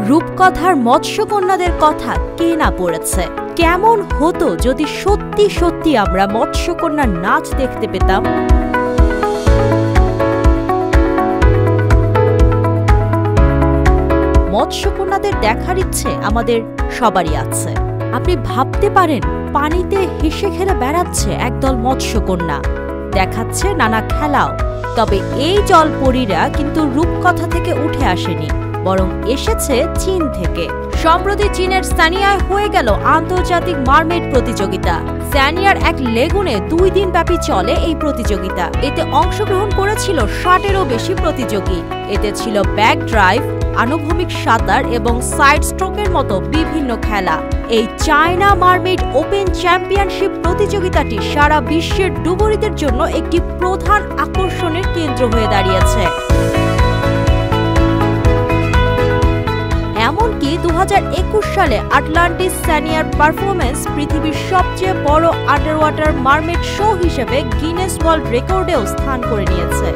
রূপকথার মৎস্যকন্যাদের কথা কে না পড়েছে? কেমন হতো যদি সত্যি সত্যি আমরা মৎস্যকন্যার নাচ দেখতে পেতাম? মৎস্যকন্যাদের দেখার ইচ্ছে আমাদের সবারই আছে। আপনি ভাবতে পারেন, পানিতে হেসে খেলে বেড়াচ্ছে একদল মৎস্যকন্যা, দেখাচ্ছে নানা খেলাও। তবে এই জলপরীরা কিন্তু রূপকথা থেকে উঠে আসেনি, বরং এসেছে চীন থেকে। সম্প্রতি চীনের সানিয়ায় হয়ে গেল আন্তর্জাতিক মারমেড প্রতিযোগিতা। সানিয়ার এক লেগুনে 2 দিন ব্যাপী চলে এই প্রতিযোগিতা। এতে অংশগ্রহণ করেছিল 60-এরও বেশি প্রতিযোগী। এতে ছিল ব্যাক ড্রাইভ, আনুভূমিক সাঁতার এবং সাইড স্ট্রোকের মতো বিভিন্ন খেলা। এই চায়না মারমেড ওপেন চ্যাম্পিয়নশিপ প্রতিযোগিতাটি সারা বিশ্বের ডুবুরিদের জন্য একটি প্রধান আকর্ষণের কেন্দ্র হয়ে দাঁড়িয়েছে। এমনকি 2021 সালে আটলান্টিস সানিয়ার পারফরমেন্স পৃথিবীর সবচেয়ে বড় আন্ডারওয়াটার মারমেড শো হিসেবে গিনেস ওয়ার্ল্ড রেকর্ডেও স্থান করে নিয়েছে।